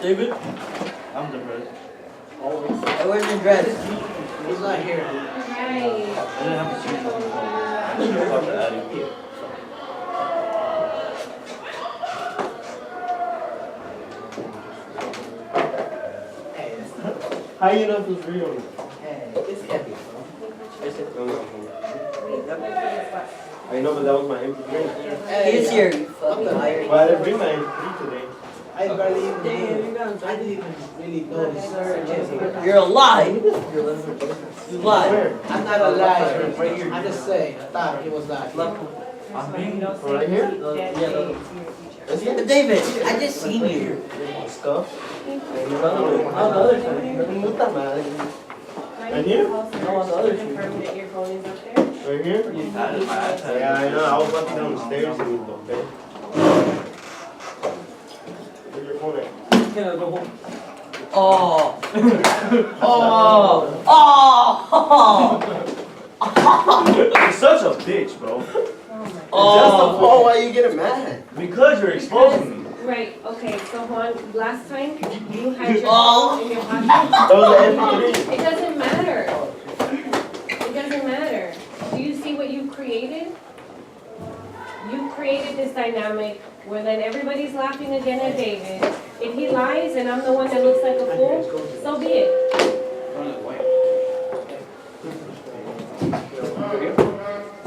David? I'm depressed. Always. Where's your dress? He's not here. Right. I didn't have to see him on the phone. I should have talked to Addie. How you know if it's real? Hey, it's heavy, bro. I know, but that was my MP3. He's here, you fucking liar. Well, I didn't bring my MP3 today. I barely even knew. I didn't even really notice. You're a lie. You lie. Where? I'm not a liar. I'm just saying. I thought it was that. I'm being right here? But David, I just seen you. Stuff. On the other side. And you? No, on the other side. Right here? Yeah, I know. I was about to get on the stairs and it was okay. Where's your phone at? Can I go home? Oh. You're such a bitch, bro. Oh. Just the phone, why you getting mad? Because you're exposing me. Right, okay, so Juan, last time you had your Oh. phone in your pocket. That was the MP3. It doesn't matter. It doesn't matter. Do you see what you created? You created this dynamic where then everybody's laughing again at David. If he lies and I'm the one that looks like a fool, so be it.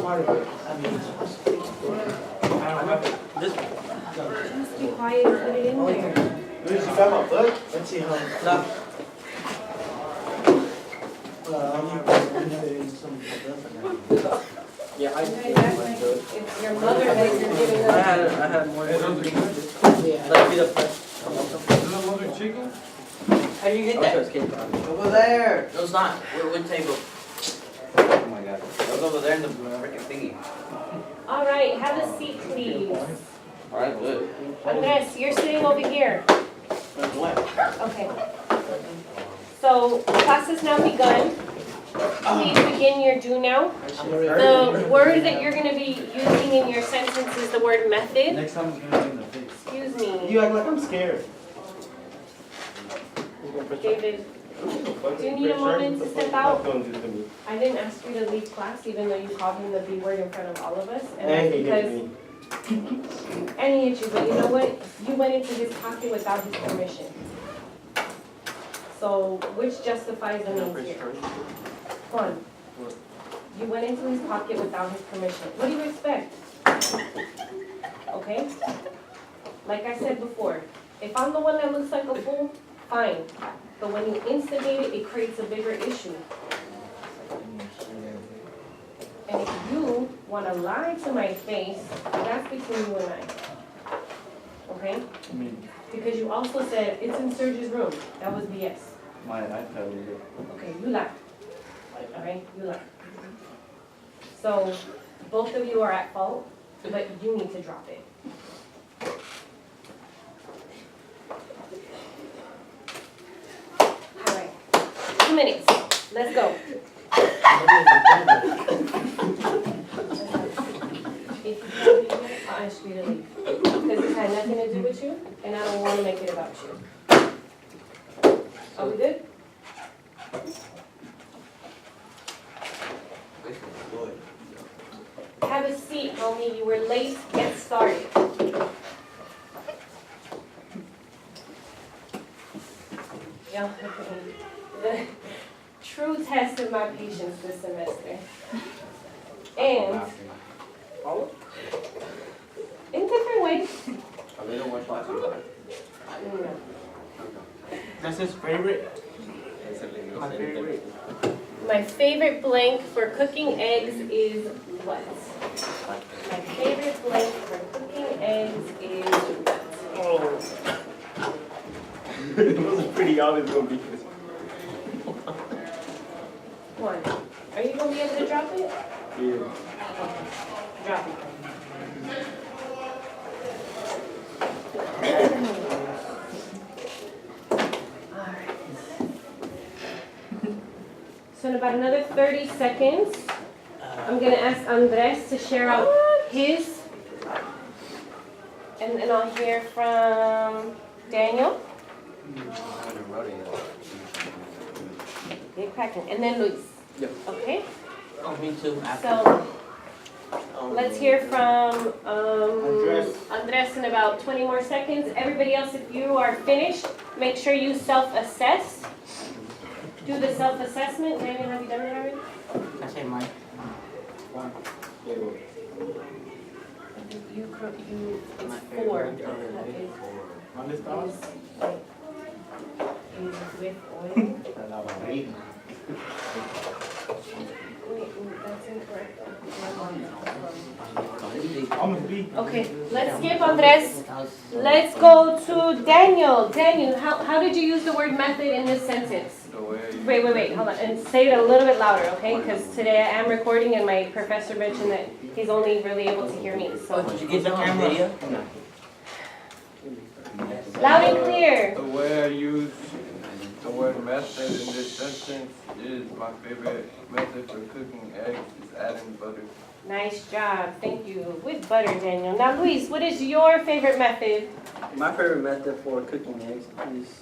Part of it. I mean, This. Just be quiet and put it in there. Dude, you got my foot? let's see how. No. I'm some. Yeah, You guys act like it's your mother that you're giving I up. had more. Yeah. Let's be the first. How do you get that? Over there. No, it's not. We're with table. Oh my god. That was over there in the freaking thingy. All right, have a seat, please. Alright, good. Andres, you're sitting over here. Okay. So class has now begun. Please begin your do now. The word that you're going to be using in your sentence is the word method. Next time I'm gonna be in the face. Excuse me, You act like I'm scared. David. Do you need a moment to step out? Don't do this to me. I didn't ask you to leave class, even though you called him the B word in front of all of us. And And that's he hit because, me. and he hit you, but you know what? You went into his pocket without his permission. So, which justifies the means here? Come on. You went into his pocket without his permission. What do you expect? Okay? Like I said before, if I'm the one that looks like a fool, fine. But when you instigate it, it creates a bigger issue. And if you want to lie to my face, that's between you and I. Okay? Because you also said, it's in Serge's room. That was BS. My iPad was it. Okay, you lied. Alright, you lied. So, both of you are at fault, but you need to drop it. Alright, 2 minutes. Let's go. If you can't be here, I'll ask you to leave. Because this had nothing to do with you, and I don't want to make it about you. Are we good? Have a seat, homie. You were late. Get started. Yeah, the true test of my patience this semester. And in different ways. A little more last time. No. That's his favorite. My favorite. My favorite blank for cooking eggs is what? My favorite blank for cooking eggs is what? Oh. It was pretty obvious gonna be this. One. Are you gonna be able to drop it? Yeah. Drop it. Alright. So in about another 30 seconds, I'm gonna ask Andres to share out his, and then I'll hear from Daniel. Get cracking. And then Luis. Yep. Okay? Oh, me too. So let's hear from Andres. Andres in about 20 more seconds. Everybody else, if you are finished, make sure you self-assess. Do the self-assessment. Daniel, have you done it already? I say mine. It's 4. Is with oil. Wait, that's incorrect. Okay, let's skip Andres. Let's go to Daniel. Daniel, how did you use the word method in this sentence? Wait, hold on, and say it a little bit louder, okay? Because today I am recording and my professor mentioned that he's only really able to hear me, so. Did you get the camera? Loud and clear. The way I use the word method in this sentence is my favorite method for cooking eggs is adding butter. Nice job, thank you. With butter, Daniel. Now, Luis, what is your favorite method? My favorite method for cooking eggs is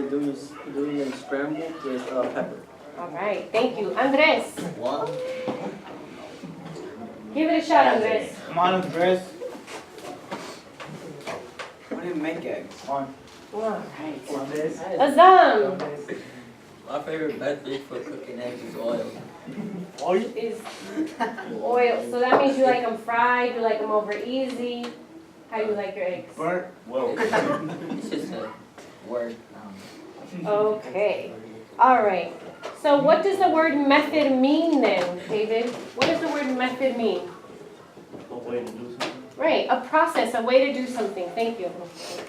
doing them scrambled with pepper. All right, thank you. Andres, One. give it a shot, Andres. Come on, Andres. When do you make eggs? All right. Azam My favorite method for cooking eggs is oil. is oil. So that means you like them fried, you like them over easy. How do you like your eggs? Burnt. Whoa. It's just a word. Okay. All right. So what does the word method mean then, David? What does the word method mean? A way to do something. Right, a process, a way to do something. Thank you.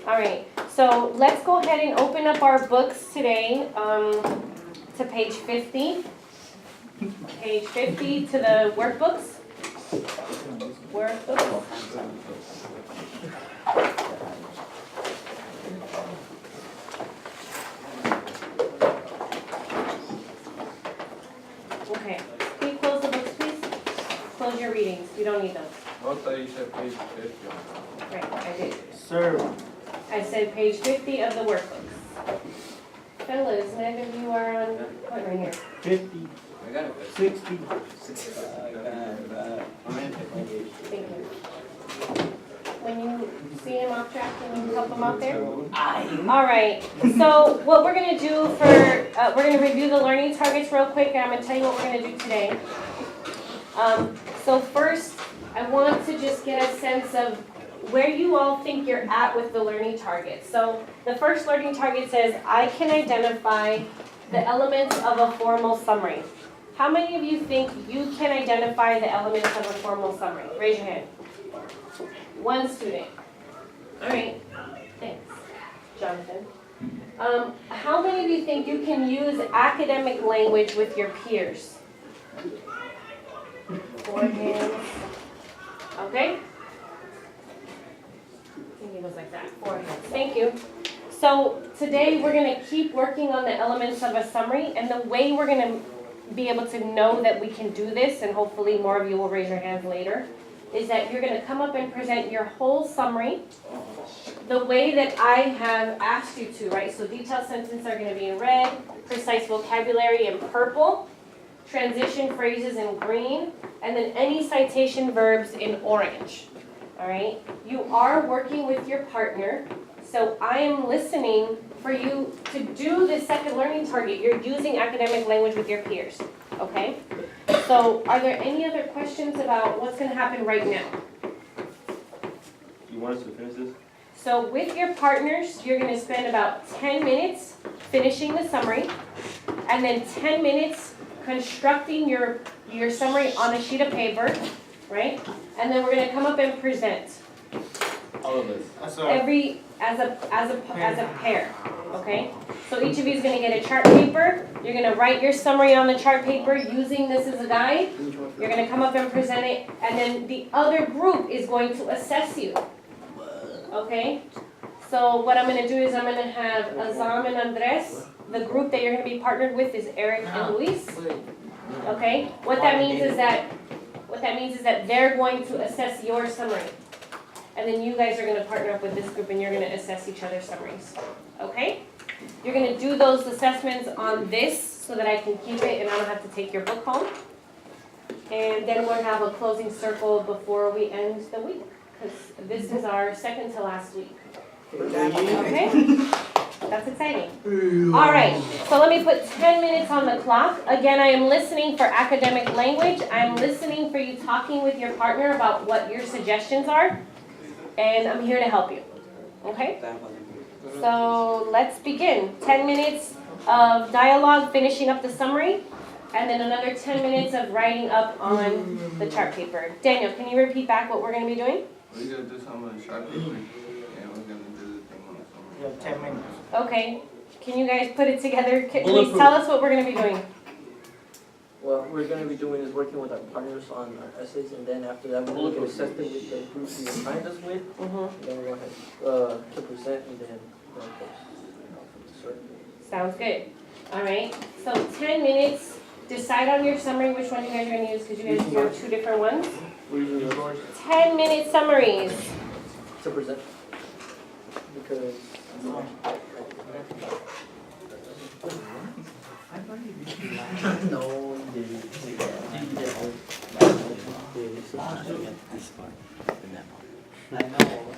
All right. So let's go ahead and open up our books today to page 50. Page 50 to the workbooks. Workbooks. Okay. Can you close the books, please? Close your readings. You don't need those. I thought you said page 50. Right, I did. Sir. I said page 50 of the workbooks. Fellas, none of you are on, what, right here? 50, I got it. 60. Thank you. When you see him off track, can you help him out there? All right, so what we're gonna do we're gonna review the learning targets real quick, and I'm gonna tell you what we're gonna do today. So first, I want to just get a sense of where you all think you're at with the learning targets. So the first learning target says, I can identify the elements of a formal summary. How many of you think you can identify the elements of a formal summary? Raise your hand. One student. All right, thanks, Jonathan. How many of you think you can use academic language with your peers? 4 hands. Okay? I think it was like that, 4 hands. Thank you. So today we're going to keep working on the elements of a summary, and the way we're going to be able to know that we can do this, and hopefully more of you will raise your hands later, is that you're going to come up and present your whole summary the way that I have asked you to, right? So detailed sentences are going to be in red, precise vocabulary in purple, transition phrases in green, and then any citation verbs in orange, all right? You are working with your partner, so I am listening for you to do the second learning target. You're using academic language with your peers, okay? So are there any other questions about what's going to happen right now? You want us to finish this? So with your partners, you're going to spend about 10 minutes finishing the summary, and then 10 minutes constructing your summary on a sheet of paper, right? And then we're going to come up and present. All of us. That's all. As a pair, okay? So each of you is going to get a chart paper. You're going to write your summary on the chart paper using this as a guide. You're going to come up and present it, and then the other group is going to assess you, okay? So what I'm going to do is I'm going to have Azam and Andres. The group that you're going to be partnered with is Eric and Luis, okay? What that means is that they're going to assess your summary. and then you guys are gonna partner up with this group and you're gonna assess each other's summaries, okay? You're gonna do those assessments on this so that I can keep it and I don't have to take your book home. And then we'll have a closing circle before we end the week, because this is our second to last week. Okay? That's exciting. All right, so let me put 10 minutes on the clock. Again, I am listening for academic language. I'm listening for you talking with your partner about what your suggestions are. And I'm here to help you. Okay? So let's begin. 10 minutes of dialogue, finishing up the summary. And then another 10 minutes of writing up on the chart paper. Daniel, can you repeat back what we're going to be doing? We're gonna do some on the chart paper, and we're gonna do the thing on the summary. You have 10 minutes. Okay. Can you guys put it together? Please tell us what we're going to be doing. What we're gonna be doing is working with our partners on our essays, and then after that, we're gonna get assessed with the groups you assigned us with. And then we're going to present, and then post. Sounds good. All right. So 10 minutes. Decide on your summary which one you guys are going to use, because you guys have two different ones. 10-minute summaries. To present. Because no,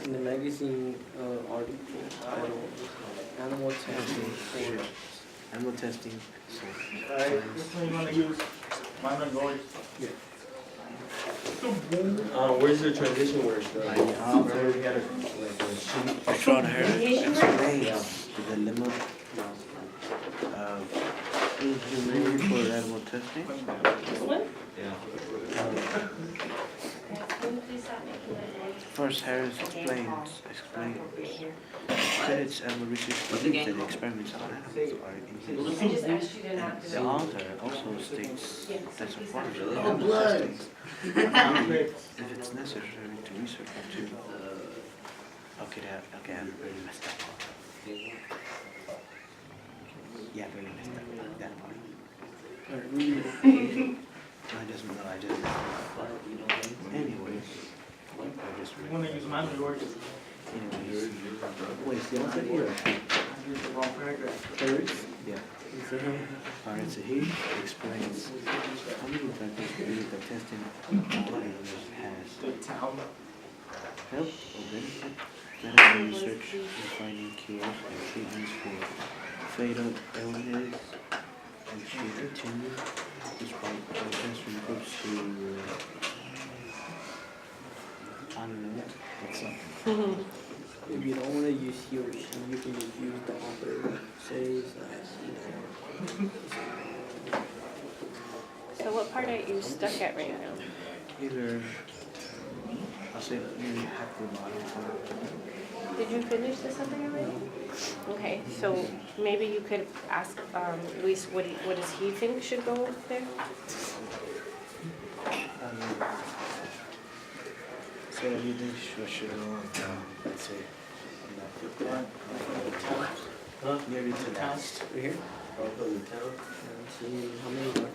in the magazine article titled Animal Testing. Animal testing. Alright, which one you wanna use? Mine or yours? Where's the transition words? Remember we had a sheet. I showed her Mediation explains the dilemma of inhumane for animal testing. This one? First, Harris explains credits animal research believes that experiments on animals are inhumane. I just asked you to not do The it. author also states that supporters of Oh, animal blood. testing if it's necessary to research into. Okay, I really messed up. Yeah, I really messed up that part. I just messed up. Anyways, I just You wanna use mine or yours? anyways. Wait, is the author here? I used the wrong paragraph. Harris? Yeah. Alright, so he explains how many factors believe that testing on animals has The town. help or benefit medical research in finding cures and treatments for fatal illness, and should continue despite protests from groups who I don't know, it's something. if you don't want to use he or she, you can just use the author says. So what part are you stuck at right now? Either I'll say maybe half the bottom. Did you finish the summary already? Okay, so maybe you could ask Luis what does he think should go there? So you think should go let's say maybe to last. Right here? See how many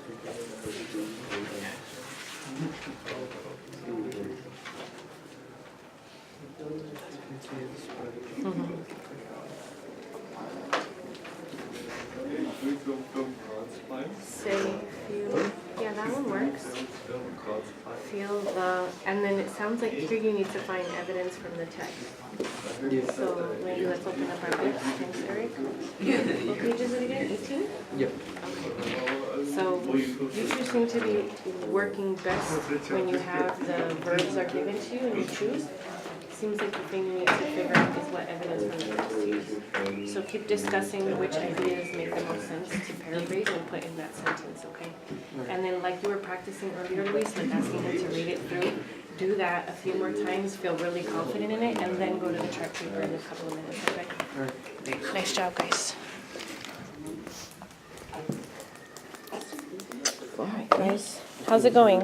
Say feel, yeah, that one works. Feel the, and then it sounds like here you need to find evidence from the text. So maybe let's open up our books. Thanks, Eric. What page is it again? 18? Yep. Okay. So you two seem to be working best when you have the verbs are given to you and you choose. Seems like the thing you need to figure out is what evidence from the text to use. So keep discussing which ideas make the most sense to paraphrase and put in that sentence, okay? And then like you were practicing earlier, Luis, like asking him to read it through, do that a few more times, feel really confident in it, and then go to the chart paper in a couple of minutes, okay? Nice job, guys. All right, guys, how's it going?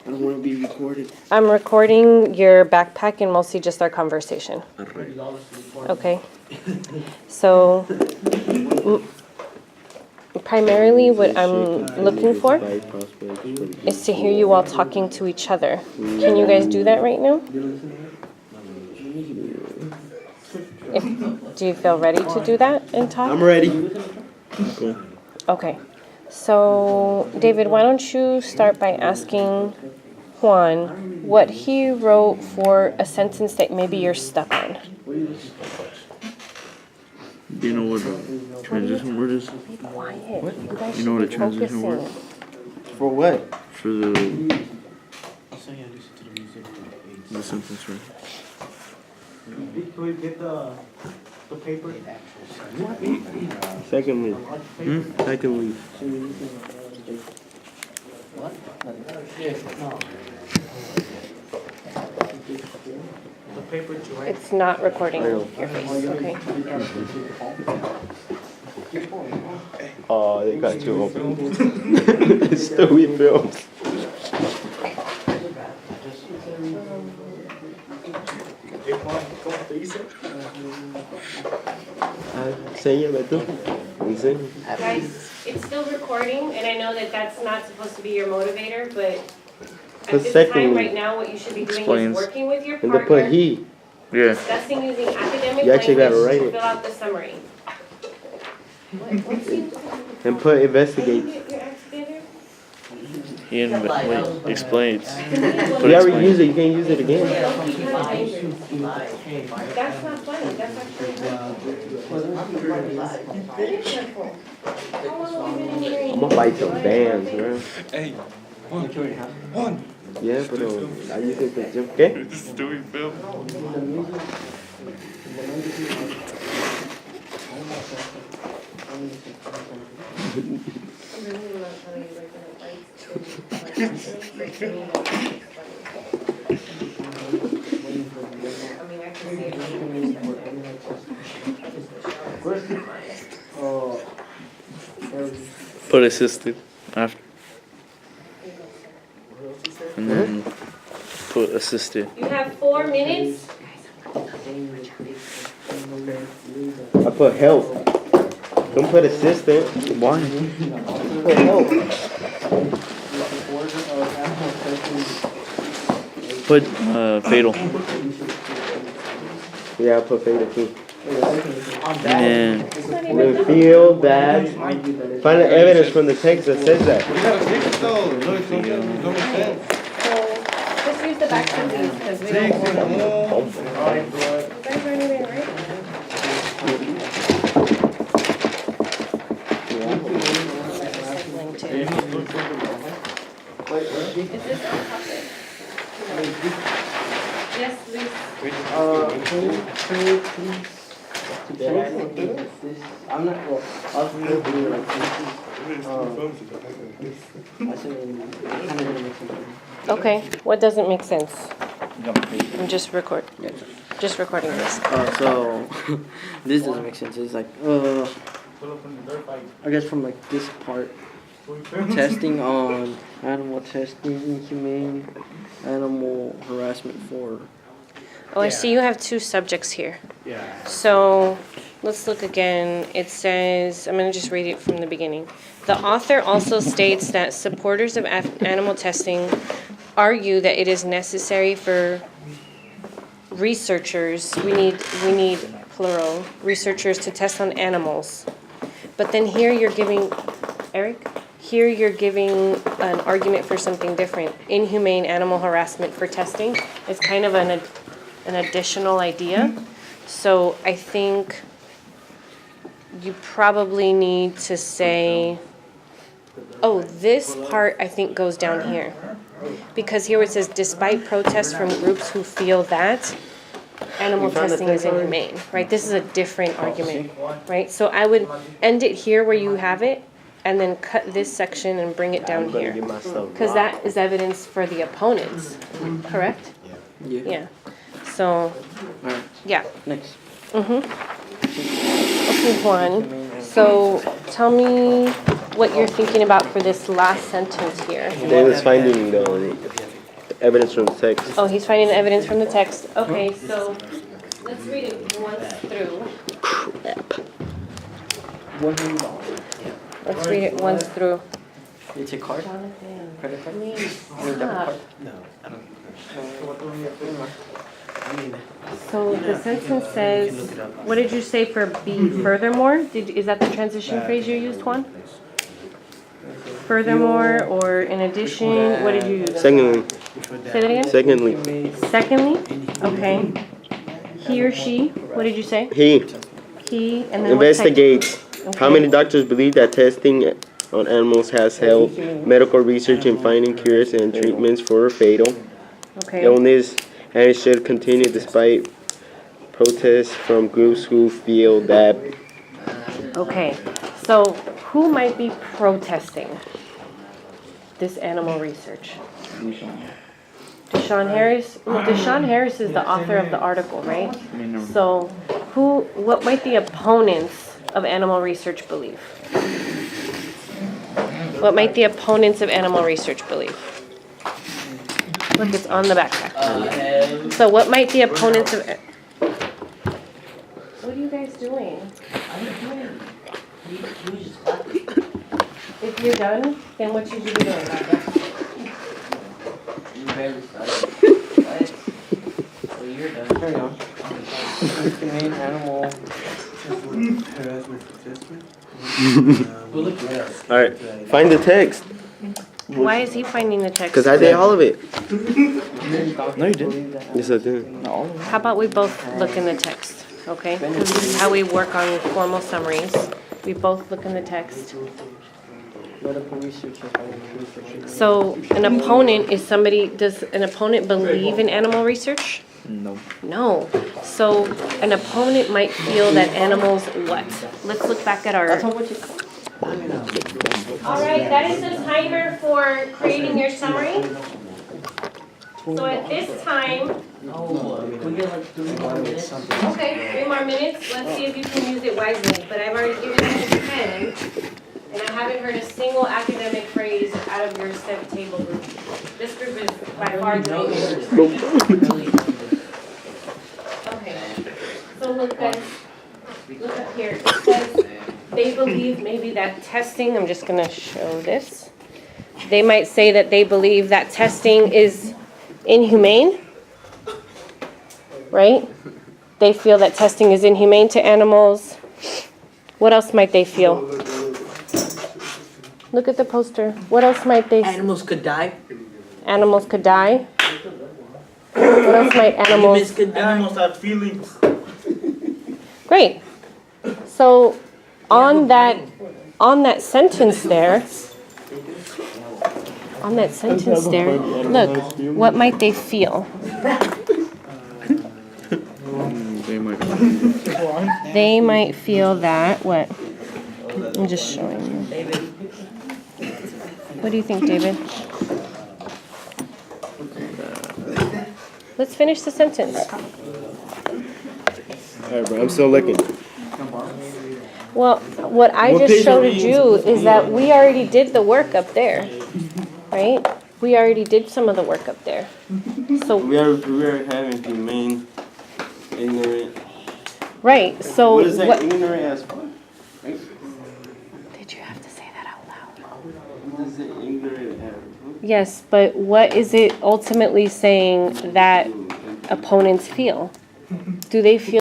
I don't want to be recorded. I'm recording your backpack and mostly just our conversation. Okay. So, primarily what I'm looking for is to hear you all talking to each other. Can you guys do that right now? Do you feel ready to do that and talk? I'm ready. Cool. Okay. So, David, why don't you start by asking Juan what he wrote for a sentence that maybe you're stuck on. Do you know what a transition word is? Be quiet. You guys You know what a should be transition word? focusing. For what? For the sentence, right? Can we get the paper? Secondly. Secondly. The paper to write? It's not recording your face, okay? Oh, they got you open. It's Stewie Films. Enseña, Beto. Enseña. Guys, it's still recording, and I know that that's not supposed to be your motivator, but at this time right now, what you should be doing Explains. is working with your And to put partner, he. Yeah. discussing using academic You actually gotta language write to it. fill out the summary. What's he? And put investigate. Your act together? He explains. You already used it, you can't use it again. That's not funny, that's actually hurtful. It is hurtful. How long have you been in here? I'm gonna fight some bands, bro. Hey, one. Yeah, but I use it to jump. ¿Qué? This is Stewie Film. Put assisted after. And then put assisted. You have 4 minutes. I put help. Don't put assistant. Why? Put help. Put fatal. Yeah, I put fatal too. And then Reveal that. Find the evidence from the text that says that. You gotta fix it though. No, it don't make sense. So just use the back of these because we don't want them. You guys aren't even right. Is this on topic? Yes, please. Can you please to check this? I'm not, well, I was gonna do like this. I said, kind of make sense. Okay, what doesn't make sense? I'm just recording this. So this doesn't make sense. It's like, I guess from like this part, testing on animal testing, inhumane animal harassment for. Oh, I see you have 2 subjects here. Yeah. So let's look again. It says, I'm going to just read it from the beginning. The author also states that supporters of animal testing argue that it is necessary for researchers, we need plural, researchers to test on animals. But then here you're giving, Eric? Here you're giving an argument for something different. Inhumane animal harassment for testing. It's kind of an additional idea. So I think you probably need to say, oh, this part I think goes down here. Because here it says, despite protests from groups who feel that animal testing is inhumane, right? This is a different argument, right? So I would end it here where you have it, and then cut this section and bring it down here. Because that is evidence for the opponents, correct? Yeah. Yeah. So, Alright, yeah. next. Okay, Juan. So tell me what you're thinking about for this last sentence here. David's finding the evidence from the text. Oh, he's finding evidence from the text. Okay, so let's read it once through. $100. Let's read it once through. It's a card? Jonathan, Credit card? please Or a debit stop. card? So the sentence says, what did you say for B? Furthermore? Is that the transition phrase you used, Juan? Furthermore or in addition? What did you use? Secondly. Say that again? Secondly. Secondly? Okay. He or she? What did you say? He He and then what type? investigates how Okay. many doctors believe that testing on animals has helped medical research in finding cures and treatments for fatal Okay. illness, and it should continue despite protests from groups who feel that. Okay. So who might be protesting this animal research? Deshaun Harris? Well, Deshaun Harris is the author of the article, right? So what might the opponents of animal research believe? What might the opponents of animal research believe? Look, it's on the backpack. So what might the opponents of... What are you guys doing? If you're done, then what should you be doing about that? You barely started. Well, you're done. Carry on. Humane animal. All right, find the text. Why is he finding the text? Cause I did all of it. No, you didn't. Yes, I did. How about we both look in the text, okay? 'Cause this is how we work on formal summaries. We both look in the text. Medical research and finding research. So an opponent is somebody, does an opponent believe in animal research? No. No. So an opponent might feel that animals what? Let's look back at our... All right, that is the timer for creating your summary. So at this time, We get like 3 more minutes. okay, 3 more minutes. Let's see if you can use it wisely. But I've already given you the pen, and I haven't heard a single academic phrase out of your step table group. This group is by far doing it. Okay. So look, guys. Look up here. It says they believe maybe that testing. I'm just gonna show this. They might say that they believe that testing is inhumane, right? They feel that testing is inhumane to animals. What else might they feel? Look at the poster. What else might they? Animals could die. Animals could die. What else might Humans animals? could die. Animals have feelings. Great. So on that sentence there, look, what might they feel? They might. They might feel that, what? I'm just showing you. What do you think, David? Let's finish the sentence. All right, bro. I'm still looking. Well, what I just showed you is that we already did the work up there, right? We already did some of the work up there. So We are having humane, ignorant. right. So What is that? what? Ignorant as fuck. Did you have to say that out loud? What is it? Ignorant as? Yes, but what is it ultimately saying that opponents feel? Do they feel